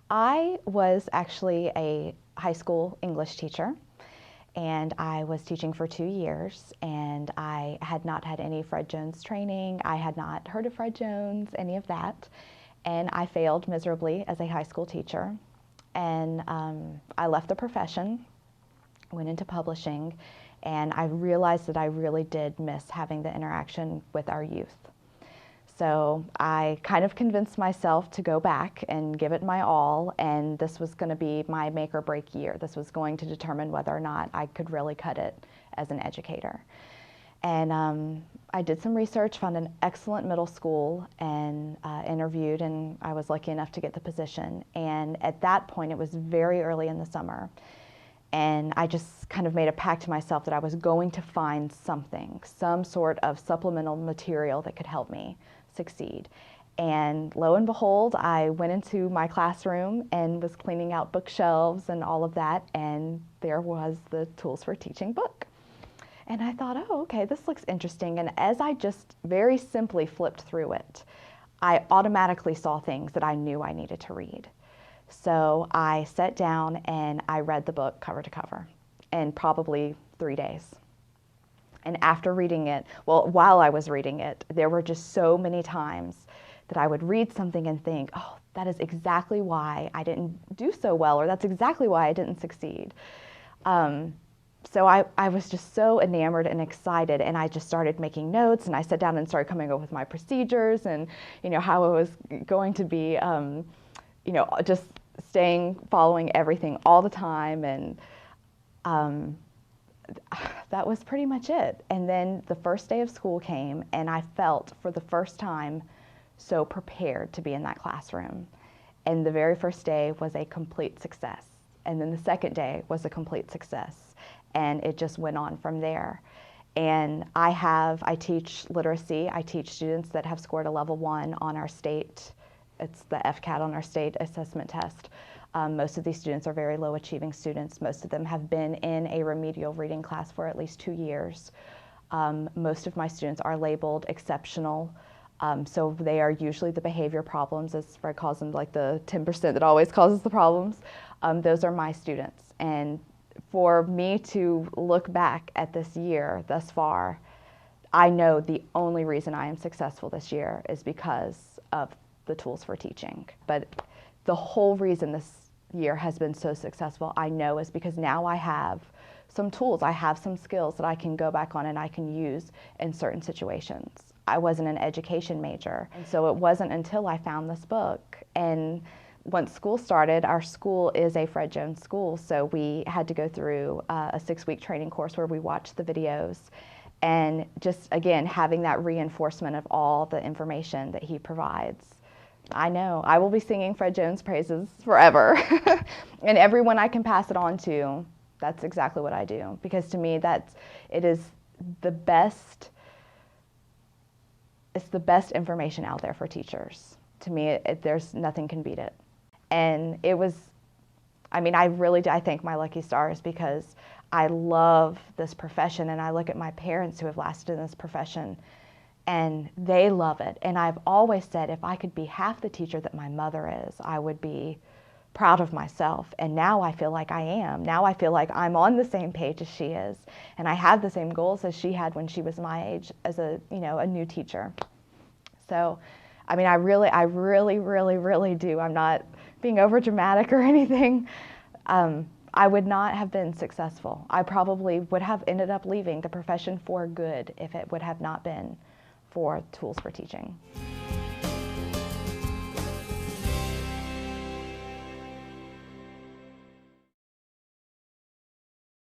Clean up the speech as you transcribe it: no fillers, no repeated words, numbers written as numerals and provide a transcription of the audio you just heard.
I was actually a high school English teacher, and I was teaching for 2 years, and I had not had any Fred Jones training. I had not heard of Fred Jones, any of that, and I failed miserably as a high school teacher. And I left the profession, went into publishing, and I realized that I really did miss having the interaction with our youth. So I kind of convinced myself to go back and give it my all, and this was going to be my make or break year. This was going to determine whether or not I could really cut it as an educator. And I did some research, found an excellent middle school, and interviewed, and I was lucky enough to get the position. And at that point, it was very early in the summer, and I just kind of made a pact to myself that I was going to find something, some sort of supplemental material that could help me succeed. And lo and behold, I went into my classroom and was cleaning out bookshelves and all of that, and there was the Tools for Teaching book. And I thought, oh, okay, this looks interesting. And as I just very simply flipped through it, I automatically saw things that I knew I needed to read. So I sat down and I read the book cover to cover in probably 3 days. And after reading it, well, while I was reading it, there were just so many times that I would read something and think, oh, that is exactly why I didn't do so well, or that's exactly why I didn't succeed. So I was just so enamored and excited, and I just started making notes, and I sat down and started coming up with my procedures and, how I was going to be, just following everything all the time. And that was pretty much it. And then the first day of school came, and I felt for the first time so prepared to be in that classroom. And the very first day was a complete success. And then the second day was a complete success. And it just went on from there. And I teach literacy. I teach students that have scored a level 1 on our state, it's the FCAT on our state assessment test. Most of these students are very low achieving students. Most of them have been in a remedial reading class for at least 2 years. Most of my students are labeled exceptional. So they are usually the behavior problems, as Fred calls them, like the 10% that always causes the problems. Those are my students. And for me to look back at this year thus far, I know the only reason I am successful this year is because of the Tools for Teaching. But the whole reason this year has been so successful, I know, is because now I have some tools, I have some skills that I can go back on and I can use in certain situations. I wasn't an education major, and so it wasn't until I found this book. And once school started, our school is a Fred Jones school, so we had to go through a 6-week training course where we watched the videos, and just, again, having that reinforcement of all the information that he provides. I know I will be singing Fred Jones praises forever. And everyone I can pass it on to, that's exactly what I do. Because to me, it is the best, it's the best information out there for teachers. To me, there's nothing can beat it. And it was, I thank my lucky stars, because I love this profession, and I look at my parents who have lasted in this profession, and they love it. And I've always said, if I could be half the teacher that my mother is, I would be proud of myself. And now I feel like I am. Now I feel like I'm on the same page as she is, and I have the same goals as she had when she was my age as a new teacher. So, I really do. I'm not being over dramatic or anything. I would not have been successful. I probably would have ended up leaving the profession for good if it would have not been for Tools for Teaching.